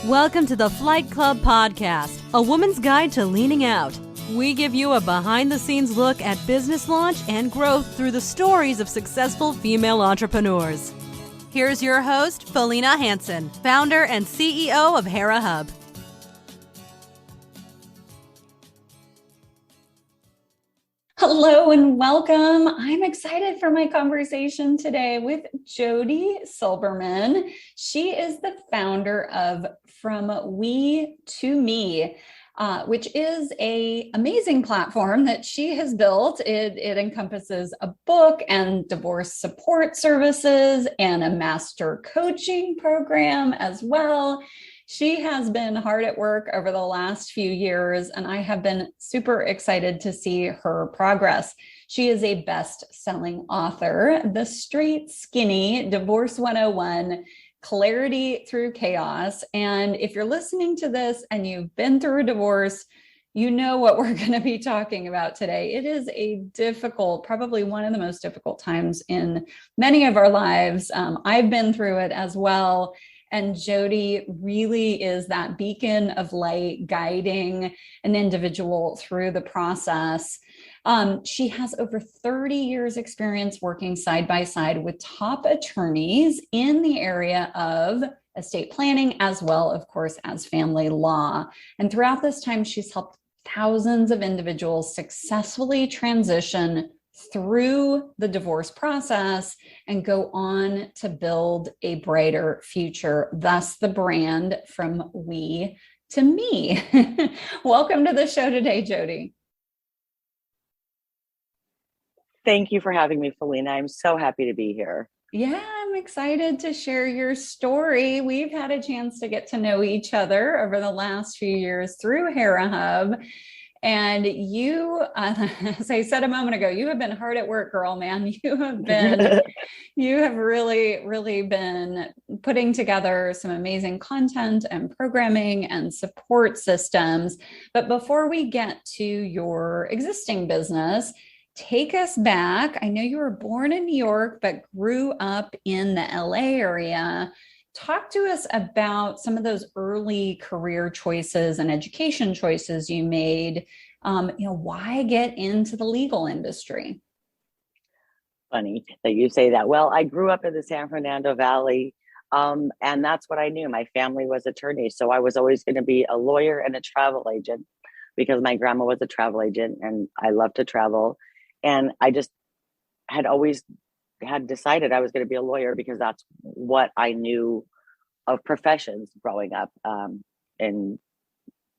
Welcome to the Flight Club Podcast, a woman's guide to leaning out. We give you a behind-the-scenes look at business launch and growth through the stories of successful female entrepreneurs. Here's your host, Felina Hansen, founder and CEO of Hera Hub. Hello and welcome. I'm excited for my conversation today with Jodi Silbermann. She is the founder of From We to Me, which is an amazing platform that she has built. It encompasses a book and divorce support services and a master coaching program as well. She has been hard at work over the last few years, and I have been super excited to see her progress. She is a best-selling author, The Straight Skinny Divorce 101, Clarity Through Chaos. And if you're listening to this and you've been through a divorce, you know what we're going to be talking about today. It is a difficult, probably one of the most difficult times in many of our lives. I've been through it as well. And Jodi really is that beacon of light guiding an individual through the process. She has over 30 years experience working side by side with top attorneys in the area of estate planning, as well, of course, as family law. And throughout this time, she's helped thousands of individuals successfully transition through the divorce process and go on to build a brighter future, thus the brand From We to Me. Welcome to the show today, Jodi. Thank you for having me, Felina. I'm so happy to be here. Yeah, I'm excited to share your story. We've had a chance to get to know each other over the last few years through Hera Hub. And you, as I said a moment ago, you have been hard at work, girl, man. You have really been putting together some amazing content and programming and support systems. But before we get to your existing business, take us back. I know you were born in New York, but grew up in the LA area. Talk to us about some of those early career choices and education choices you made. Why get into the legal industry? Funny that you say that. Well, I grew up in the San Fernando Valley, and that's what I knew. My family was attorneys, so I was always going to be a lawyer and a travel agent because my grandma was a travel agent, and I love to travel. And I just had always had decided I was going to be a lawyer because that's what I knew of professions growing up in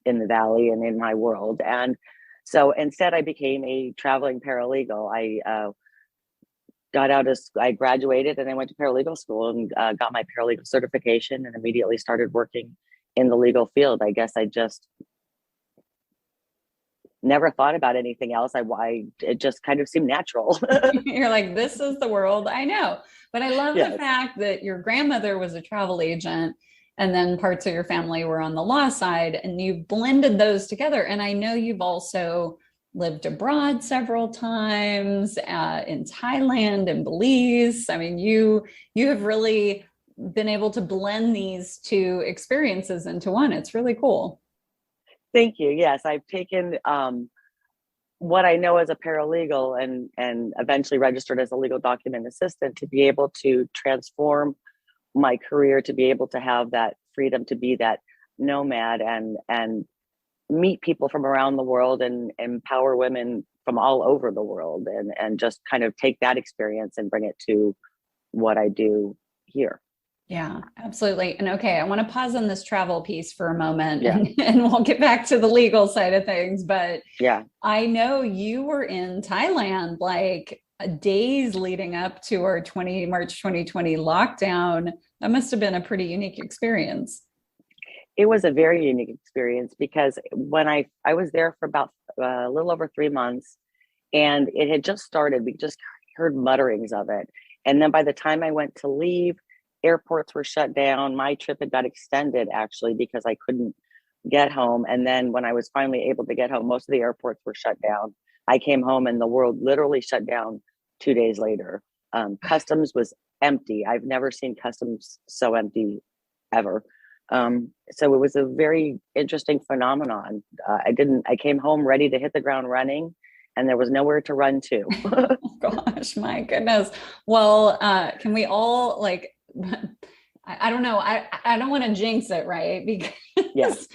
the Valley and in my world. And so instead I became a traveling paralegal. I graduated and I went to paralegal school and got my paralegal certification and immediately started working in the legal field. I guess I just never thought about anything else. It just kind of seemed natural. You're like, this is the world I know. But I love the fact that your grandmother was a travel agent and then parts of your family were on the law side and you blended those together. And I know you've also lived abroad several times in Thailand and Belize. I mean, you have really been able to blend these two experiences into one. It's really cool. Thank you. Yes, I've taken what I know as a paralegal and eventually registered as a legal document assistant to be able to transform my career, to be able to have that freedom to be that nomad and meet people from around the world and empower women from all over the world and just kind of take that experience and bring it to what I do here. Yeah, absolutely. And okay, I want to pause on this travel piece for a moment and we'll get back to the legal side of things. But yeah, I know you were in Thailand like days leading up to our March 2020 lockdown. That must have been a pretty unique experience. It was a very unique experience because when I was there for about a little over 3 months and it had just started, we just heard mutterings of it. And then by the time I went to leave, airports were shut down. My trip had got extended actually because I couldn't get home. And then when I was finally able to get home, most of the airports were shut down. I came home and the world literally shut down 2 days later. Customs was empty. I've never seen customs so empty ever. So it was a very interesting phenomenon. I came home ready to hit the ground running, and there was nowhere to run to. Oh, gosh, my goodness. Well, can we all like, I don't know. I don't want to jinx it, right? Because, Yes.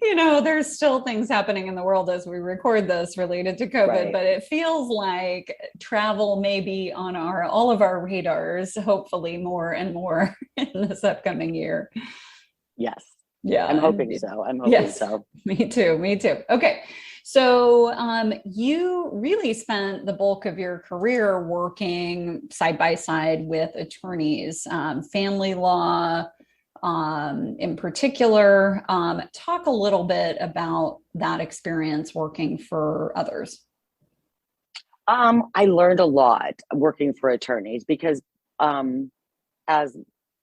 There's still things happening in the world as we record this related to COVID, Right. but it feels like travel may be on all of our radars, hopefully more and more in this upcoming year. Yes. Yeah. I'm hoping so. I'm hoping Yes, so. me too. Me too. Okay. So you really spent the bulk of your career working side by side with attorneys, family law in particular. Talk a little bit about that experience working for others. I learned a lot working for attorneys because, as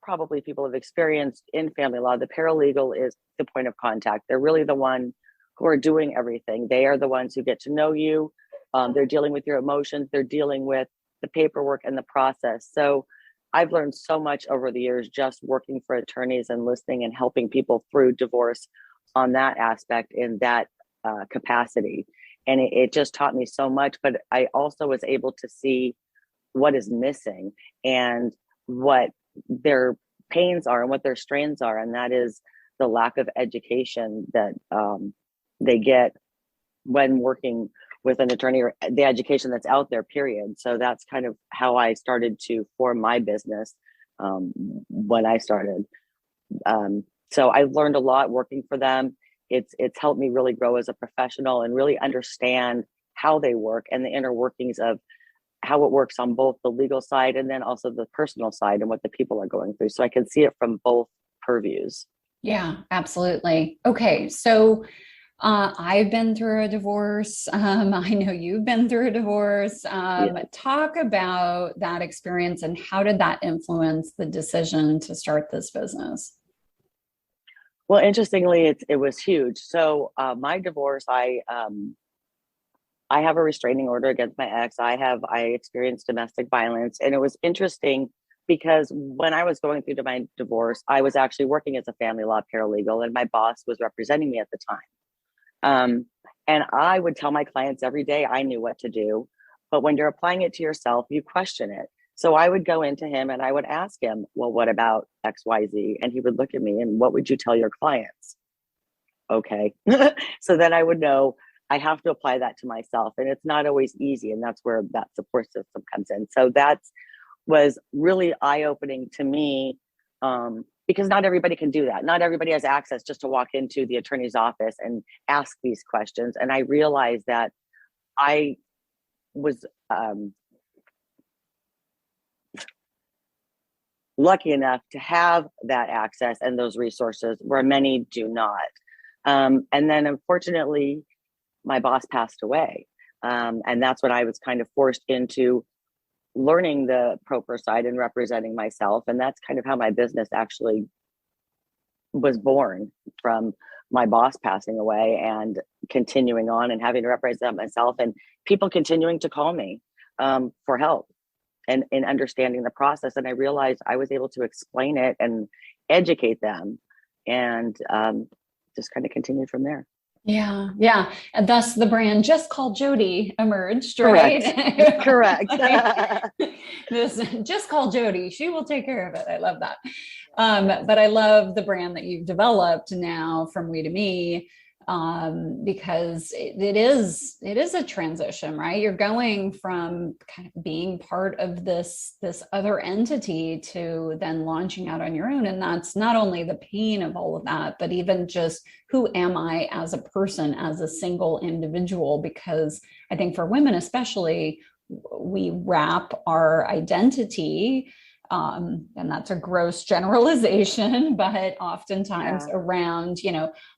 probably people have experienced in family law, the paralegal is the point of contact. They're really the one who are doing everything. They are the ones who get to know you. They're dealing with your emotions. They're dealing with the paperwork and the process. So I've learned so much over the years just working for attorneys and listening and helping people through divorce on that aspect in that capacity. And it just taught me so much, but I also was able to see what is missing and what their pains are and what their strains are. And that is the lack of education that they get when working with an attorney, or the education that's out there, period. So that's kind of how I started to form my business when I started. So I learned a lot working for them. It's helped me really grow as a professional and really understand how they work and the inner workings of how it works on both the legal side and then also the personal side and what the people are going through. So I can see it from both purviews. Yeah, absolutely. Okay. So I've been through a divorce. I know you've been through a divorce. Yeah. Talk about that experience and how did that influence the decision to start this business? Well, interestingly, it was huge. So my divorce, I have a restraining order against my ex. I experienced domestic violence, and it was interesting because when I was going through my divorce, I was actually working as a family law paralegal, and my boss was representing me at the time. And I would tell my clients every day I knew what to do, but when you're applying it to yourself, you question it. So I would go into him and I would ask him, well, what about XYZ? And he would look at me and what would you tell your clients? Okay. So then I would know I have to apply that to myself, and it's not always easy. And that's where that support system comes in. So that was really eye-opening to me. Because not everybody can do that. Not everybody has access just to walk into the attorney's office and ask these questions. And I realized that I was lucky enough to have that access and those resources where many do not. And then unfortunately, my boss passed away. And that's when I was kind of forced into learning the proper side and representing myself. And that's kind of how my business actually was born, from my boss passing away and continuing on and having to represent myself and people continuing to call me for help and in understanding the process. And I realized I was able to explain it and educate them, and just kind of continued from there. Yeah, yeah. And thus the brand Just Call Jodi emerged, right? Correct. This Just Call Jodi. She will take care of it. I love that. But I love the brand that you've developed now from We to Me, because it is a transition, right? You're going from kind of being part of this other entity to then launching out on your own. And that's not only the pain of all of that, but even just who am I as a person, as a single individual? Because I think for women especially, we wrap our identity, and that's a gross generalization, but oftentimes around,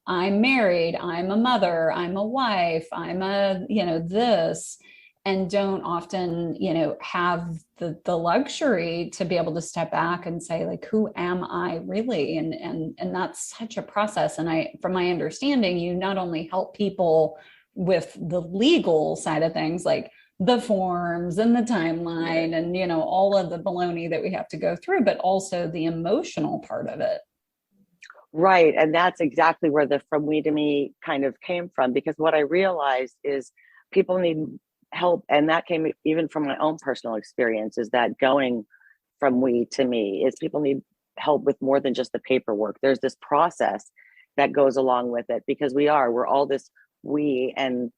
I'm married, I'm a mother, I'm a wife, I'm a, this, and don't often, have the luxury to be able to step back and say, like, who am I really? And that's such a process. And from my understanding, you not only help people with the legal side of things, like the forms and the timeline and, all of the baloney that we have to go through, but also the emotional part of it. Right. And that's exactly where the from we to me kind of came from, because what I realized is people need help. And that came even from my own personal experience, is that going from we to me is people need help with more than just the paperwork. There's this process that goes along with it, because we're all this we. And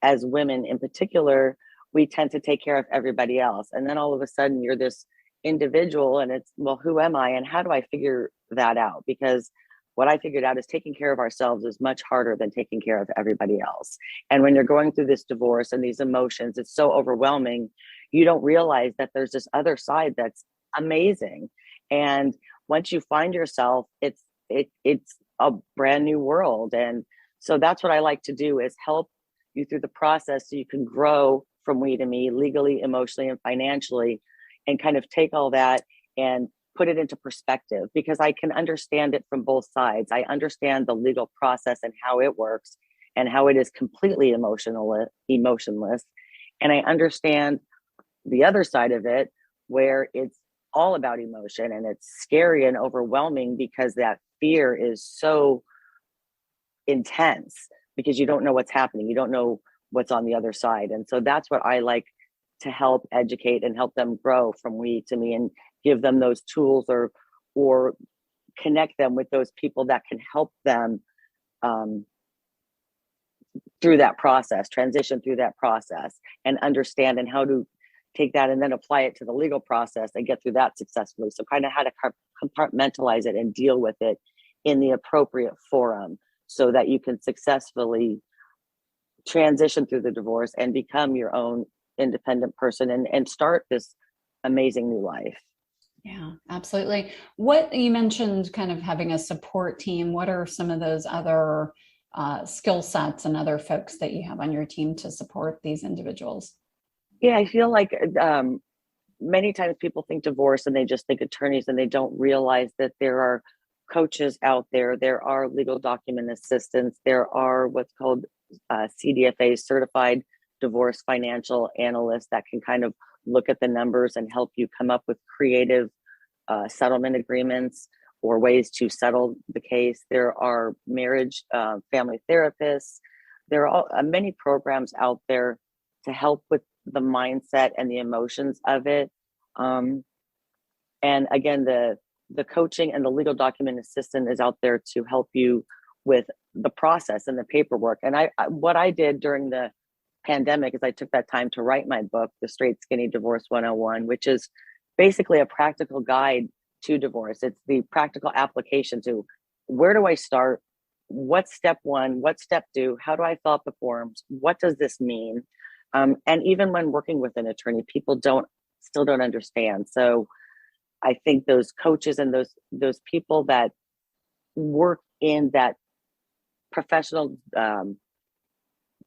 as women in particular, we tend to take care of everybody else. And then all of a sudden you're this individual, and it's, well, who am I and how do I figure that out? Because what I figured out is taking care of ourselves is much harder than taking care of everybody else. And when you're going through this divorce and these emotions, it's so overwhelming. You don't realize that there's this other side that's amazing. And once you find yourself, it's a brand new world. And so that's what I like to do, is help you through the process so you can grow from we to me, legally, emotionally, and financially, and kind of take all that and put it into perspective, because I can understand it from both sides. I understand the legal process and how it works and how it is completely emotionless. And I understand the other side of it, where it's all about emotion and it's scary and overwhelming, because that fear is so intense, because you don't know what's happening. You don't know what's on the other side. And so that's what I like to help educate and help them grow from we to me, and give them those tools, or connect them with those people that can help them through that process, transition through that process, and understand and how to take that and then apply it to the legal process and get through that successfully. So kind of how to compartmentalize it and deal with it in the appropriate forum, so that you can successfully transition through the divorce and become your own independent person, and start this amazing new life. Yeah, absolutely. What you mentioned, kind of having a support team. What are some of those other skill sets and other folks that you have on your team to support these individuals? Yeah, I feel like many times people think divorce and they just think attorneys, and they don't realize that there are coaches out there. There are legal document assistants. There are what's called CDFA, certified divorce financial analysts, that can kind of look at the numbers and help you come up with creative settlement agreements or ways to settle the case. There are marriage family therapists. There are many programs out there to help with the mindset and the emotions of it. And again, the coaching and the legal document assistant is out there to help you with the process and the paperwork. And what I did during the pandemic is I took that time to write my book, The Straight Skinny Divorce 101, which is basically a practical guide to divorce. It's the practical application to, where do I start? What's step one? What's step two? How do I fill out the forms? What does this mean? And even when working with an attorney, people still don't understand. So I think those coaches and those people that work in that professional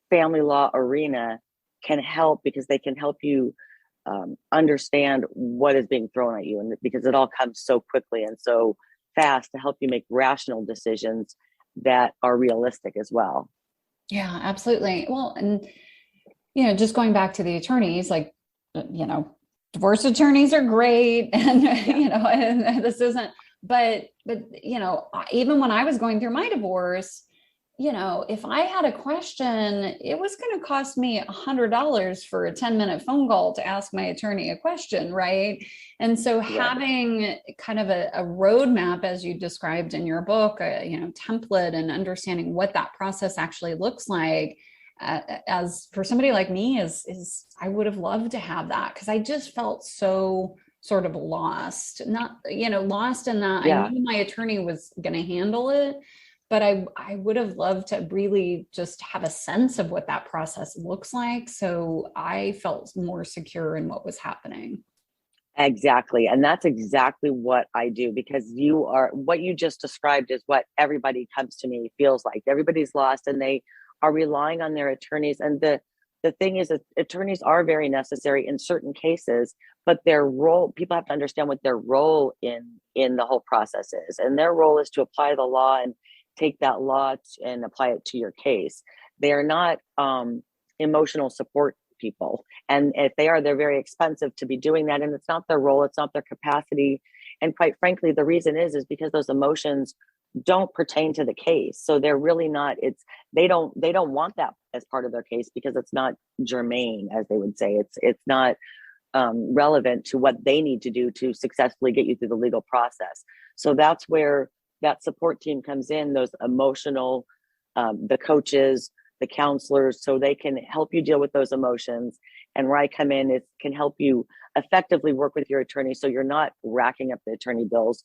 family law arena can help, because they can help you understand what is being thrown at you, and because it all comes so quickly and so fast, to help you make rational decisions that are realistic as well. Yeah, absolutely. Well, and just going back to the attorneys, like, divorce attorneys are great, and and this isn't, but even when I was going through my divorce, if I had a question, it was going to cost me $100 for a 10-minute phone call to ask my attorney a question, right? And so having kind of a roadmap, as you described in your book, template, and understanding what that process actually looks like, as for somebody like me, is I would have loved to have that, because I just felt so sort of lost, lost in that. I knew my attorney was going to handle it, but I would have loved to really just have a sense of what that process looks like, so I felt more secure in what was happening. Exactly. And that's exactly what I do, because what you just described is what everybody comes to me feels like. Everybody's lost and they are relying on their attorneys. And the thing is that attorneys are very necessary in certain cases, but their role, people have to understand what their role in the whole process is. And their role is to apply the law and take that law and apply it to your case. They are not emotional support people. And if they are, they're very expensive to be doing that. And it's not their role, it's not their capacity. And quite frankly, the reason is because those emotions don't pertain to the case. So they're really not, they don't want that as part of their case because it's not germane, as they would say. It's not relevant to what they need to do to successfully get you through the legal process. So that's where that support team comes in, those emotional, the coaches, the counselors, so they can help you deal with those emotions. And where I come in is can help you effectively work with your attorney so you're not racking up the attorney bills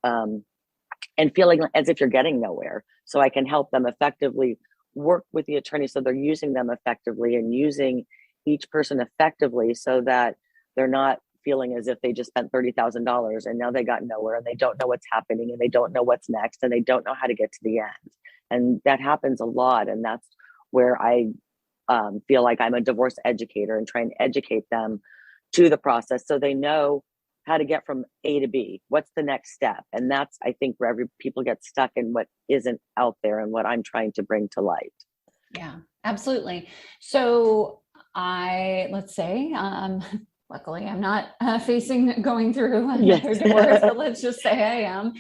and feeling as if you're getting nowhere. So I can help them effectively work with the attorney so they're using them effectively and using each person effectively so that they're not feeling as if they just spent $30,000 and now they got nowhere and they don't know what's happening and they don't know what's next and they don't know how to get to the end. And that happens a lot. And that's where I feel like I'm a divorce educator and try and educate them to the process so they know how to get from A to B. What's the next step? And that's, I think, where people get stuck in what isn't out there and what I'm trying to bring to light. Yeah, absolutely. So let's say, luckily I'm not going through another divorce, but let's just say I am.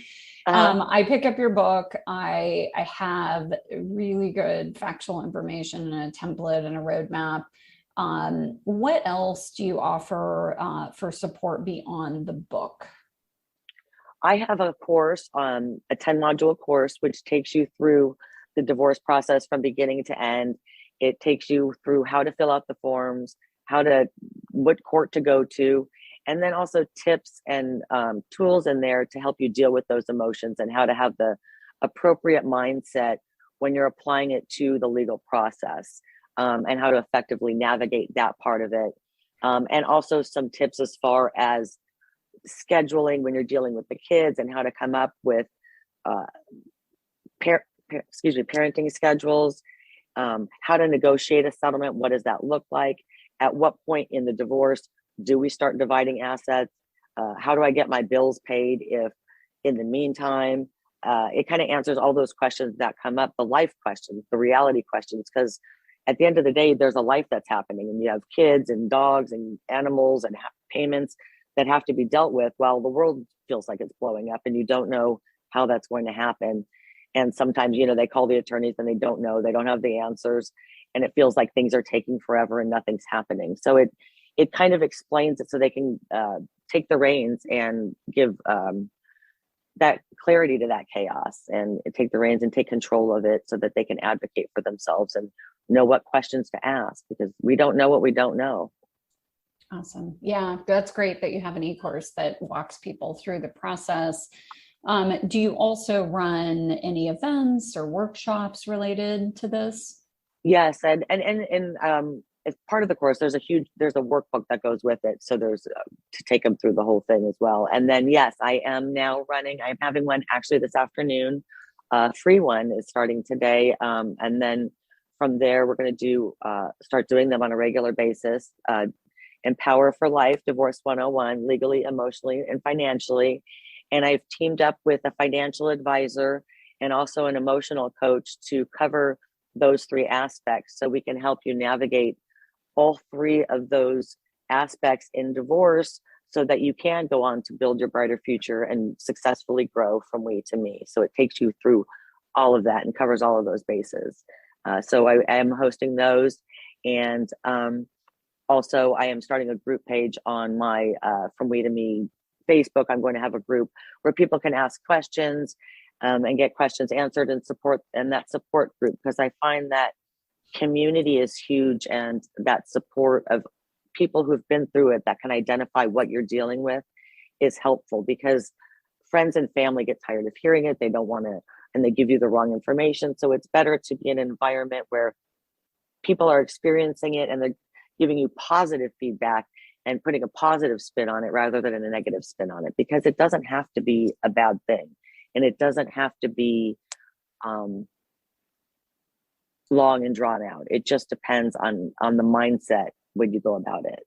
I pick up your book. I have really good factual information and a template and a roadmap. What else do you offer for support beyond the book? I have a course, a 10-module course, which takes you through the divorce process from beginning to end. It takes you through how to fill out the forms, what court to go to, and then also tips and tools in there to help you deal with those emotions and how to have the appropriate mindset when you're applying it to the legal process, and how to effectively navigate that part of it. And also some tips as far as scheduling when you're dealing with the kids and how to come up with parenting schedules, how to negotiate a settlement. What does that look like? At what point in the divorce do we start dividing assets? How do I get my bills paid if in the meantime? It kind of answers all those questions that come up, the life questions, the reality questions, because at the end of the day, there's a life that's happening and you have kids and dogs and animals and payments that have to be dealt with while the world feels like it's blowing up and you don't know how that's going to happen. And sometimes, they call the attorneys and they don't know, they don't have the answers, and it feels like things are taking forever and nothing's happening. So it kind of explains it so they can take the reins and give that clarity to that chaos and take the reins and take control of it so that they can advocate for themselves and know what questions to ask, because we don't know what we don't know. Awesome. Yeah, that's great that you have an e-course that walks people through the process. Do you also run any events or workshops related to this? Yes, and as part of the course, there's a workbook that goes with it. So there's to take them through the whole thing as well. And then, yes, I'm having one actually this afternoon. Free one is starting today. And then from there, we're going to start doing them on a regular basis. Empower for Life, Divorce 101, legally, emotionally, and financially. And I've teamed up with a financial advisor and also an emotional coach to cover those three aspects so we can help you navigate all three of those aspects in divorce so that you can go on to build your brighter future and successfully grow from we to me. So it takes you through all of that and covers all of those bases. So I am hosting those. And also I am starting a group page on my From We to Me Facebook. I'm going to have a group where people can ask questions and get questions answered and support in that support group, because I find that community is huge, and that support of people who've been through it that can identify what you're dealing with is helpful, because friends and family get tired of hearing it. They don't want to, and they give you the wrong information. So it's better to be in an environment where people are experiencing it and they're giving you positive feedback and putting a positive spin on it rather than a negative spin on it, because it doesn't have to be a bad thing. And it doesn't have to be long and drawn out. It just depends on the mindset when you go about it.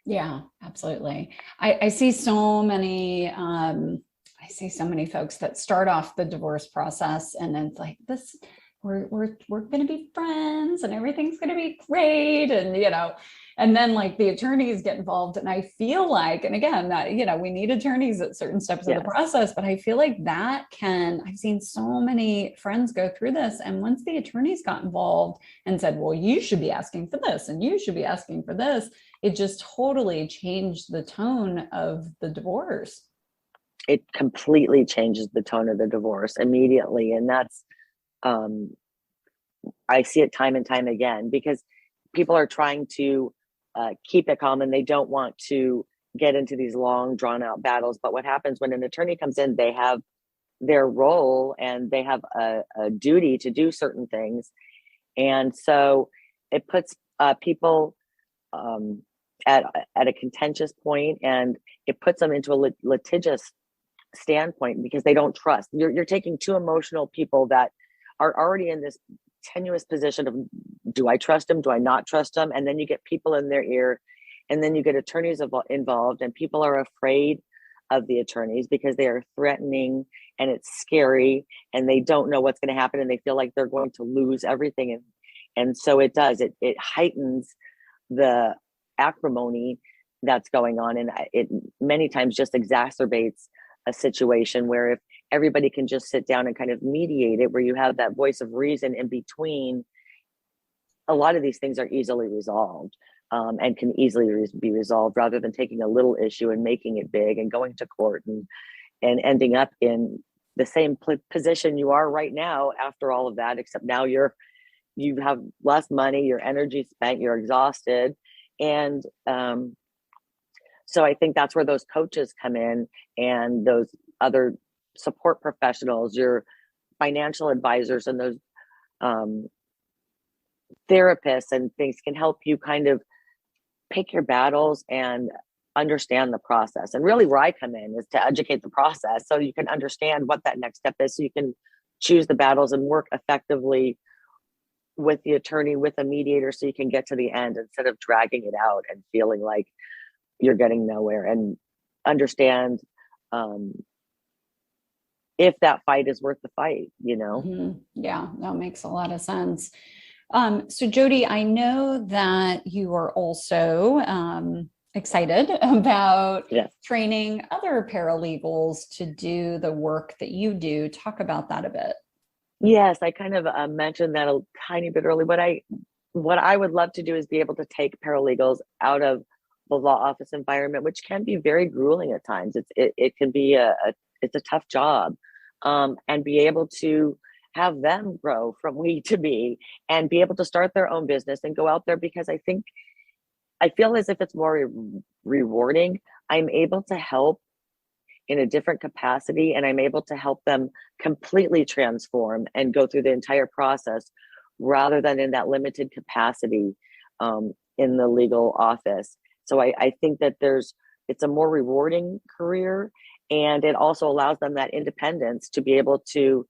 Yeah, absolutely. I see so many folks that start off the divorce process and then it's like, this we're going to be friends and everything's going to be great. And, and then like the attorneys get involved. And I feel like, and again, that, we need attorneys at certain steps of the process, but I feel like I've seen so many friends go through this. And once the attorneys got involved and said, well, you should be asking for this and you should be asking for this, it just totally changed the tone of the divorce. It completely changes the tone of the divorce immediately. And that's, I see it time and time again, because people are trying to keep it calm and they don't want to get into these long drawn out battles. But what happens when an attorney comes in, they have their role and they have a duty to do certain things. And so it puts people at a contentious point, and it puts them into a litigious standpoint because they don't trust. You're taking two emotional people that are already in this tenuous position of, do I trust them? Do I not trust them? And then you get people in their ear, and then you get attorneys involved, and people are afraid of the attorneys because they are threatening and it's scary and they don't know what's going to happen and they feel like they're going to lose everything. And so it heightens the acrimony that's going on. And it many times just exacerbates a situation where if everybody can just sit down and kind of mediate it, where you have that voice of reason in between, a lot of these things are easily resolved and can easily be resolved, rather than taking a little issue and making it big and going to court and ending up in the same position you are right now after all of that, except now you have less money, your energy spent, you're exhausted. And so I think that's where those coaches come in, and those other support professionals, your financial advisors, and those therapists and things can help you kind of pick your battles and understand the process. And really where I come in is to educate the process so you can understand what that next step is, so you can choose the battles and work effectively with the attorney, with a mediator, so you can get to the end instead of dragging it out and feeling like you're getting nowhere, and understand if that fight is worth the fight, Mm-hmm. Yeah, that makes a lot of sense. So Jodi, I know that you are also excited about training other paralegals to do the work that you do. Talk about that a bit. Yes, I kind of mentioned that a tiny bit early, but what I would love to do is be able to take paralegals out of the law office environment, which can be very grueling at times. It can be it's a tough job, and be able to have them grow from we to be and be able to start their own business and go out there, because I feel as if it's more rewarding. I'm able to help in a different capacity, and I'm able to help them completely transform and go through the entire process, rather than in that limited capacity in the legal office. So I think that it's a more rewarding career, and it also allows them that independence to be able to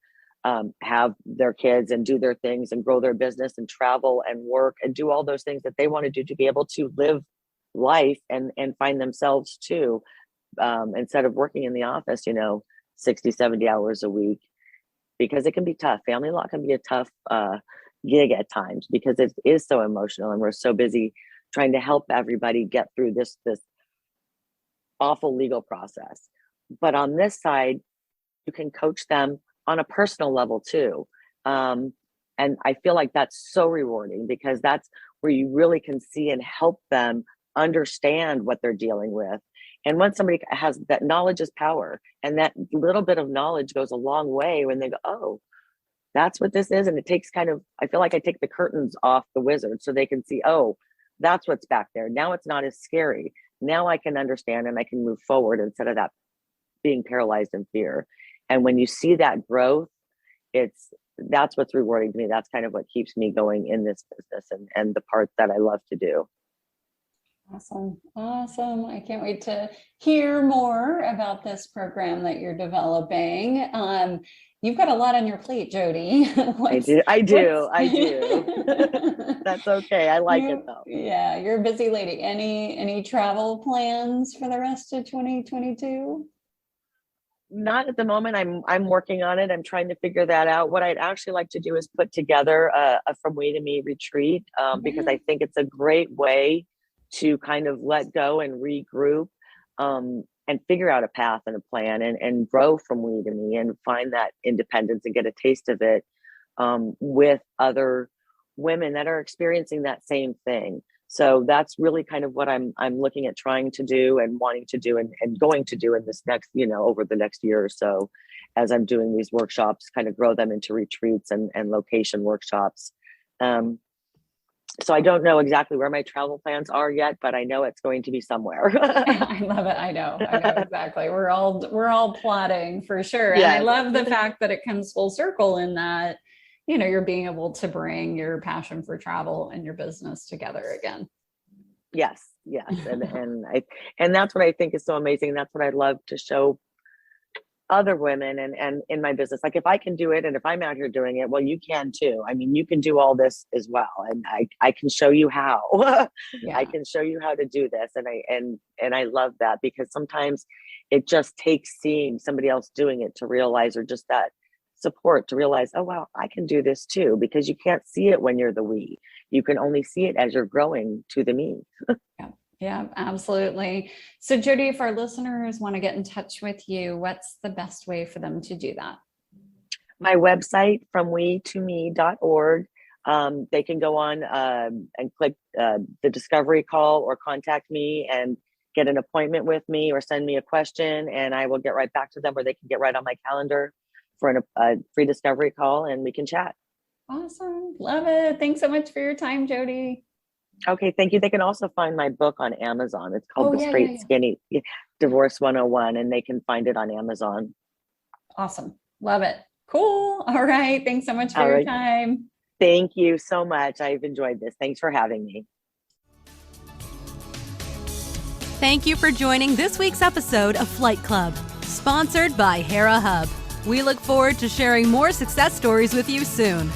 have their kids and do their things and grow their business and travel and work and do all those things that they want to do, to be able to live life and find themselves too, instead of working in the office, 60, 70 hours a week, because it can be tough. Family law can be a tough gig at times, because it is so emotional and we're so busy trying to help everybody get through this awful legal process. But on this side, you can coach them on a personal level too. And I feel like that's so rewarding, because that's where you really can see and help them understand what they're dealing with. And once somebody has that, knowledge is power. And that little bit of knowledge goes a long way when they go, oh, that's what this is. And it takes I feel like I take the curtains off the wizard so they can see, oh, that's what's back there. Now it's not as scary. Now I can understand and I can move forward instead of that being paralyzed in fear. And when you see that growth, that's what's rewarding to me. That's kind of what keeps me going in this business and the part that I love to do. Awesome. I can't wait to hear more about this program that you're developing. You've got a lot on your plate, Jodi. I do. That's okay. I like it though. Yeah, you're a busy lady. Any travel plans for the rest of 2022? Not at the moment. I'm working on it. I'm trying to figure that out. What I'd actually like to do is put together a From We to Me retreat, because I think it's a great way to kind of let go and regroup, and figure out a path and a plan, and grow from We to Me and find that independence and get a taste of it, with other women that are experiencing that same thing. So that's really kind of what I'm looking at trying to do and wanting to do and going to do in this next, over the next year or so, as I'm doing these workshops, kind of grow them into retreats and location workshops. So I don't know exactly where my travel plans are yet, but I know it's going to be somewhere. I love it. I know exactly. We're all plotting for sure. And Yes. I love the fact that it comes full circle in that, you're being able to bring your passion for travel and your business together again. Yes. And that's what I think is so amazing. That's what I love to show other women and in my business. Like, if I can do it, and if I'm out here doing it, well, you can too. I mean, you can do all this as well. And I can show you how. Yeah. I can show you how to do this. And I love that, because sometimes it just takes seeing somebody else doing it to realize, or just that support to realize, oh, wow, I can do this too, because you can't see it when you're the we. You can only see it as you're growing to the me. Yeah, absolutely. So Jodi, if our listeners want to get in touch with you, what's the best way for them to do that? My website, fromwe2me.org. They can go on and click the discovery call, or contact me and get an appointment with me, or send me a question, and I will get right back to them, or they can get right on my calendar for a free discovery call, and we can chat. Awesome. Love it. Thanks so much for your time, Jodi. Okay, thank you. They can also find my book on Amazon. It's called Straight Skinny Divorce 101, and they can find it on Amazon. Awesome. Love it. Cool. All right. Thanks so much for your time. Thank you so much. I've enjoyed this. Thanks for having me. Thank you for joining this week's episode of Flight Club, sponsored by Hera Hub. We look forward to sharing more success stories with you soon.